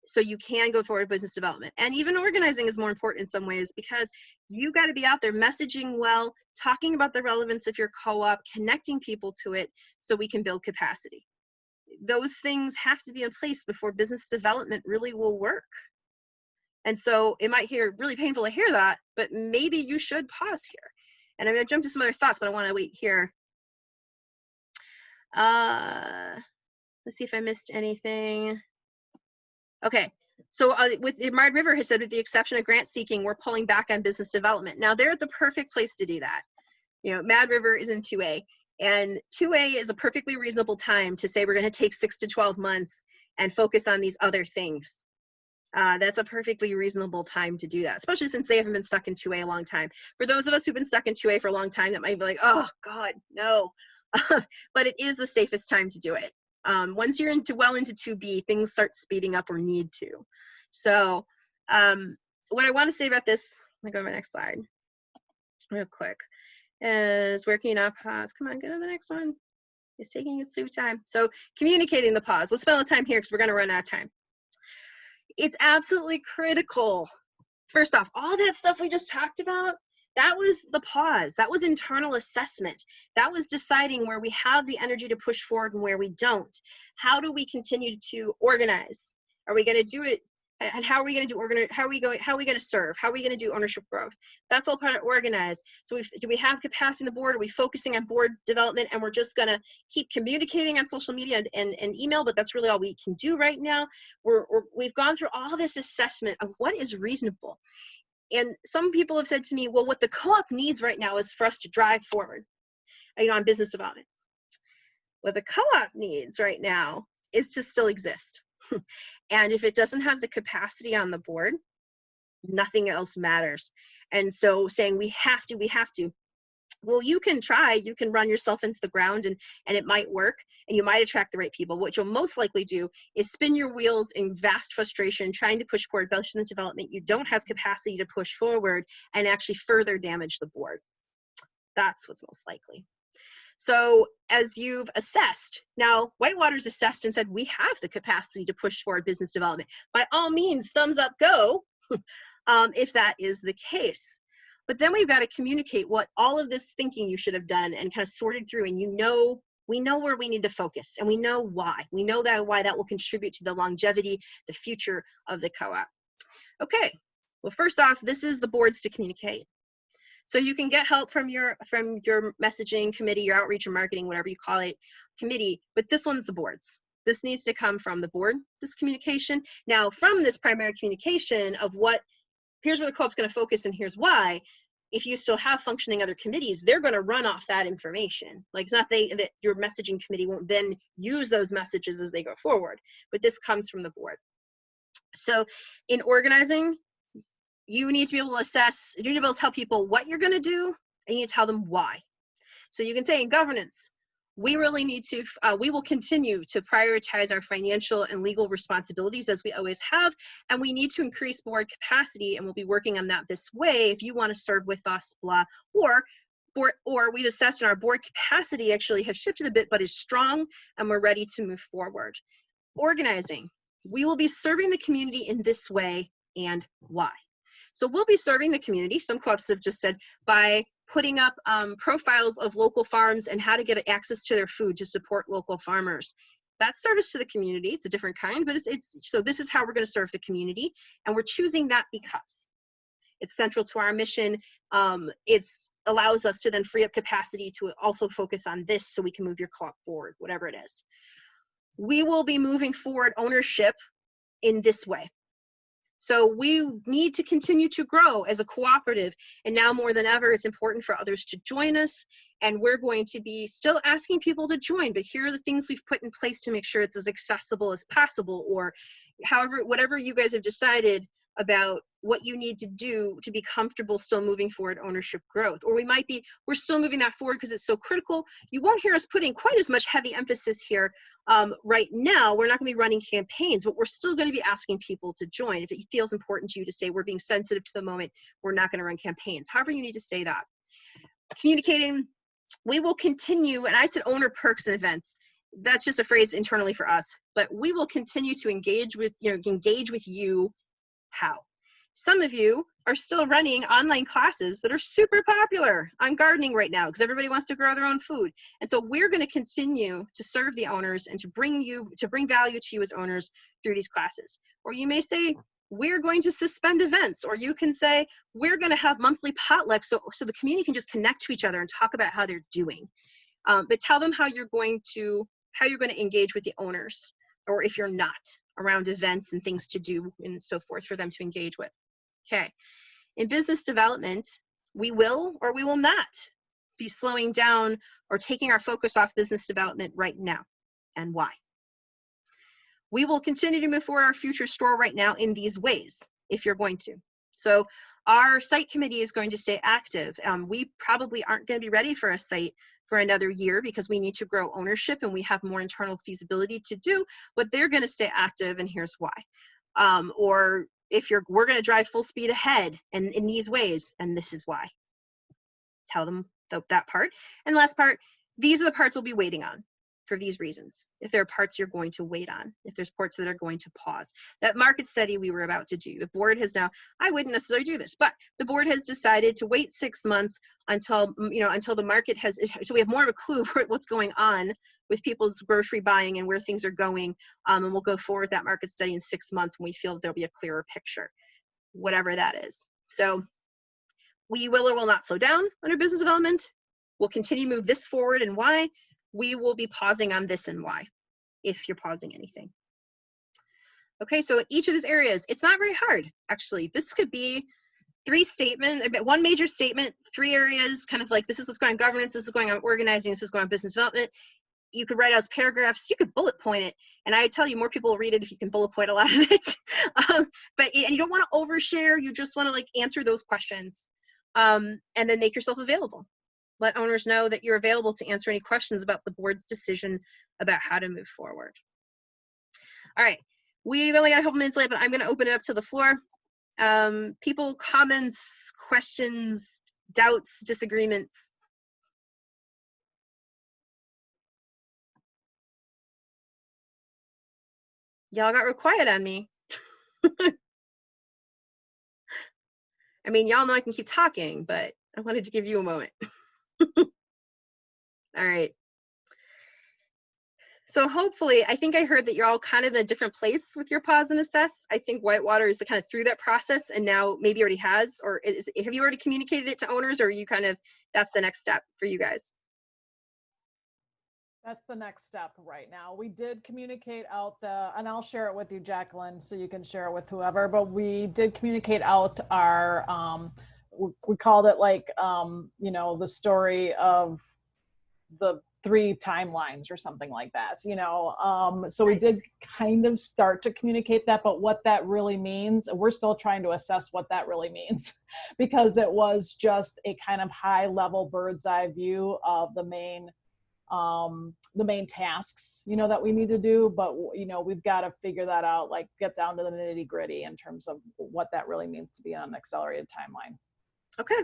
so you can go forward with business development. And even organizing is more important in some ways, because you got to be out there messaging well, talking about the relevance of your co-op, connecting people to it so we can build capacity. Those things have to be in place before business development really will work. And so it might hear really painful to hear that, but maybe you should pause here. And I'm going to jump to some other thoughts, but I want to wait here. Let's see if I missed anything. Okay, so with Mad River has said, with the exception of grant seeking, we're pulling back on business development. Now they're at the perfect place to do that. You know, Mad River is in 2A, and 2A is a perfectly reasonable time to say we're going to take 6 to 12 months and focus on these other things. That's a perfectly reasonable time to do that, especially since they haven't been stuck in 2A a long time. For those of us who've been stuck in 2A for a long time, that might be like, oh God, no. But it is the safest time to do it. Once you're well into 2B, things start speeding up or need to. So what I want to say about this, let me go to my next slide real quick, is where can you not pause? Come on, go to the next one. It's taking its sweet time. So communicating the pause. Let's spend the time here because we're going to run out of time. It's absolutely critical. First off, all that stuff we just talked about, that was the pause. That was internal assessment. That was deciding where we have the energy to push forward and where we don't. How do we continue to organize? Are we going to do it? And how are we going to do how are we going to serve? How are we going to do ownership growth? That's all part of organize. So do we have capacity in the board? Are we focusing on board development, and we're just going to keep communicating on social media and email, but that's really all we can do right now? We've gone through all this assessment of what is reasonable. And some people have said to me, well, what the co-op needs right now is for us to drive forward, on business development. What the co-op needs right now is to still exist. And if it doesn't have the capacity on the board, nothing else matters. And so saying we have to, well, you can try, you can run yourself into the ground and it might work and you might attract the right people. What you'll most likely do is spin your wheels in vast frustration, trying to push forward business development. You don't have capacity to push forward and actually further damage the board. That's what's most likely. So as you've assessed, now Whitewater's assessed and said, we have the capacity to push forward business development. By all means, thumbs up, go, if that is the case. But then we've got to communicate what all of this thinking you should have done and kind of sorted through, and we know where we need to focus, and we know why. We know that why that will contribute to the longevity, the future of the co-op. Okay, well, first off, this is the boards to communicate. So you can get help from your messaging committee, your outreach or marketing, whatever you call it, committee, but this one's the boards. This needs to come from the board, this communication. Now, from this primary communication of here's where the co-op's going to focus and here's why, if you still have functioning other committees, they're going to run off that information. Like, it's not that your messaging committee won't then use those messages as they go forward, but this comes from the board. So in organizing, you need to be able to assess, you need to be able to tell people what you're going to do, and you need to tell them why. So you can say in governance, we really need to, we will continue to prioritize our financial and legal responsibilities as we always have, and we need to increase board capacity, and we'll be working on that this way if you want to serve with us, blah, or we've assessed and our board capacity actually has shifted a bit but is strong, and we're ready to move forward. Organizing, we will be serving the community in this way, and why. So we'll be serving the community, some co-ops have just said, by putting up profiles of local farms and how to get access to their food to support local farmers. That's service to the community. It's a different kind, but so this is how we're going to serve the community, and we're choosing that because it's central to our mission. It allows us to then free up capacity to also focus on this so we can move your co-op forward, whatever it is. We will be moving forward ownership in this way. So we need to continue to grow as a cooperative. And now more than ever, it's important for others to join us. And we're going to be still asking people to join, but here are the things we've put in place to make sure it's as accessible as possible, or however, whatever you guys have decided about what you need to do to be comfortable still moving forward ownership growth. Or we're still moving that forward because it's so critical. You won't hear us putting quite as much heavy emphasis here right now. We're not going to be running campaigns, but we're still going to be asking people to join. If it feels important to you to say we're being sensitive to the moment, we're not going to run campaigns. However you need to say that. Communicating, we will continue, and I said owner perks and events. That's just a phrase internally for us, but we will continue to engage with you. How? Some of you are still running online classes that are super popular on gardening right now because everybody wants to grow their own food. And so we're going to continue to serve the owners and to bring value to you as owners through these classes. Or you may say, we're going to suspend events, or you can say, we're going to have monthly potlucks so the community can just connect to each other and talk about how they're doing. But tell them how you're going to engage with the owners, or if you're not, around events and things to do and so forth for them to engage with. Okay. In business development, we will or we will not be slowing down or taking our focus off business development right now. And why? We will continue to move forward our future store right now in these ways, if you're going to. So our site committee is going to stay active. We probably aren't going to be ready for a site for another year because we need to grow ownership and we have more internal feasibility to do, but they're going to stay active, and here's why. Or if we're going to drive full speed ahead and in these ways, and this is why. Tell them that part. And the last part, these are the parts we'll be waiting on for these reasons. If there are parts you're going to wait on, if there's parts that are going to pause. That market study we were about to do, the board has now, I wouldn't necessarily do this, but the board has decided to wait 6 months until the market has, so we have more of a clue for what's going on with people's grocery buying and where things are going. And we'll go forward that market study in 6 months when we feel that there'll be a clearer picture, whatever that is. So we will or will not slow down on our business development. We'll continue to move this forward, and why? We will be pausing on this and why, if you're pausing anything. Okay, so in each of these areas, it's not very hard, actually. This could be one major statement, 3 areas, kind of like this is what's going on governance, this is going on organizing, this is going on business development. You could write out as paragraphs, you could bullet point it, and I tell you, more people will read it if you can bullet point a lot of it. And you don't want to overshare, you just want to like answer those questions, and then make yourself available. Let owners know that you're available to answer any questions about the board's decision about how to move forward. All right, we've only got a couple minutes left, but I'm going to open it up to the floor. People, comments, questions, doubts, disagreements. Y'all got real quiet on me. I mean, y'all know I can keep talking, but I wanted to give you a moment. All right. So hopefully, I think I heard that you're all kind of in a different place with your pause and assess. I think Whitewater is kind of through that process and now maybe already has, or have you already communicated it to owners, or are you kind of, that's the next step for you guys? That's the next step right now. We did communicate out and I'll share it with you, Jacqueline, so you can share it with whoever, but we did communicate out our, we called it like, the story of the 3 timelines or something like that, so we did kind of start to communicate that, but what that really means, we're still trying to assess what that really means because it was just a kind of high level bird's eye view of the main tasks, that we need to do, but we've got to figure that out, like get down to the nitty gritty in terms of what that really means to be on an accelerated timeline. Okay.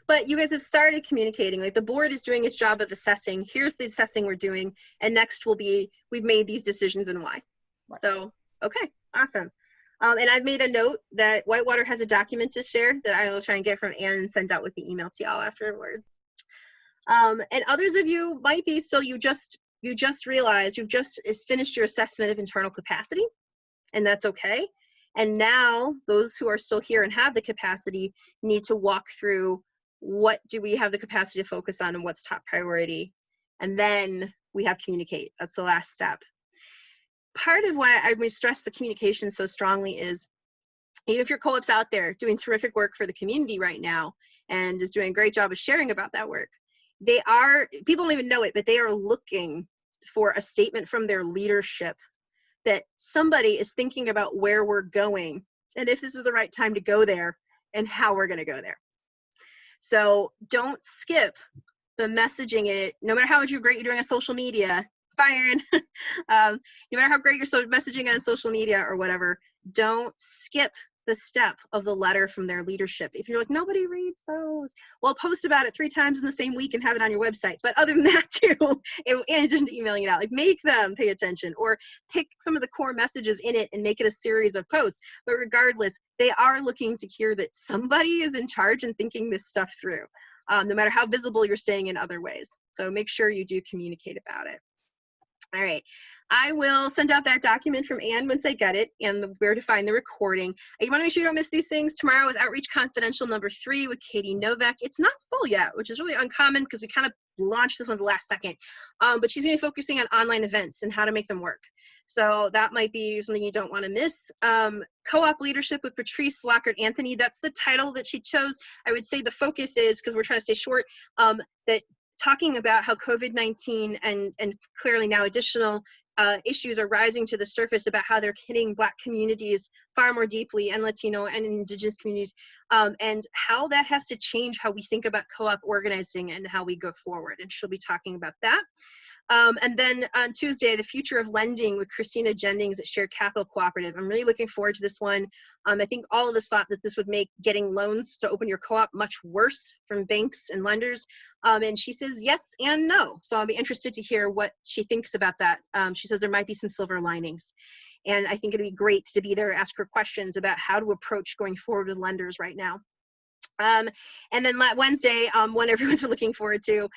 But you guys have started communicating, like the board is doing its job of assessing, here's the assessing we're doing, and next will be, we've made these decisions and why. Right. So, okay, awesome. And I've made a note that Whitewater has a document to share that I will try and get from Ann and send out with the email to y'all afterwards. And others of you might be still, you just realized you've just finished your assessment of internal capacity, and that's okay. And now those who are still here and have the capacity need to walk through what do we have the capacity to focus on and what's top priority. And then we have communicate. That's the last step. part of why I would stress the communication so strongly is, even if your co-op's out there doing terrific work for the community right now and is doing a great job of sharing about that work, people don't even know it, but they are looking for a statement from their leadership that somebody is thinking about where we're going and if this is the right time to go there and how we're going to go there. So don't skip the messaging it, no matter how great you're doing on social media, firing, no matter how great you're messaging on social media or whatever, don't skip the step of the letter from their leadership. If you're like, nobody reads those, well, post about it 3 times in the same week and have it on your website. But other than that too, in addition to emailing it out, like make them pay attention or pick some of the core messages in it and make it a series of posts. But regardless, they are looking to hear that somebody is in charge and thinking this stuff through, no matter how visible you're staying in other ways. So make sure you do communicate about it. All right, I will send out that document from Anne once I get it and where to find the recording. I want to make sure you don't miss these things. Tomorrow is Outreach Confidential number 3 with Katie Novak. It's not full yet, which is really uncommon because we kind of launched this one the last second. But she's going to be focusing on online events and how to make them work. So that might be something you don't want to miss. Co-op Leadership with Patrice Lockhart Anthony. That's the title that she chose. I would say the focus is, because we're trying to stay short, that talking about how COVID-19 and clearly now additional issues are rising to the surface about how they're hitting Black communities far more deeply, and Latino and Indigenous communities, and how that has to change how we think about co-op organizing and how we go forward. And she'll be talking about that. And then on Tuesday, the future of lending with Christina Jennings at Shared Capital Cooperative. I'm really looking forward to this one. I think all of us thought that this would make getting loans to open your co-op much worse from banks and lenders. And she says yes and no. So I'll be interested to hear what she thinks about that. She says there might be some silver linings. And I think it'd be great to be there to ask her questions about how to approach going forward with lenders right now. And then Wednesday, one everyone's looking forward to,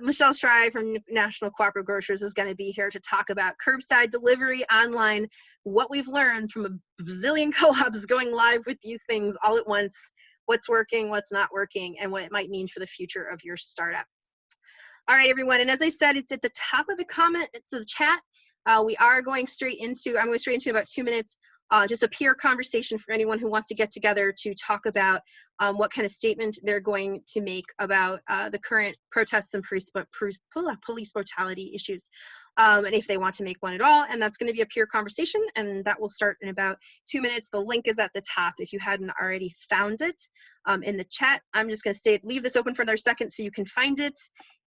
Michelle Stry from National Cooperative Grocers is going to be here to talk about curbside delivery online, what we've learned from a bazillion co-ops going live with these things all at once, what's working, what's not working, and what it might mean for the future of your startup. All right, everyone, and as I said, it's at the top of the comment, it's the chat. We are going straight into, I'm going straight into about 2 minutes, just a peer conversation for anyone who wants to get together to talk about what kind of statement they're going to make about the current protests and police brutality issues, and if they want to make one at all. And that's going to be a peer conversation, and that will start in about 2 minutes. The link is at the top if you hadn't already found it in the chat. I'm just going to leave this open for another second so you can find it.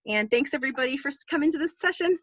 And thanks everybody for coming to this session.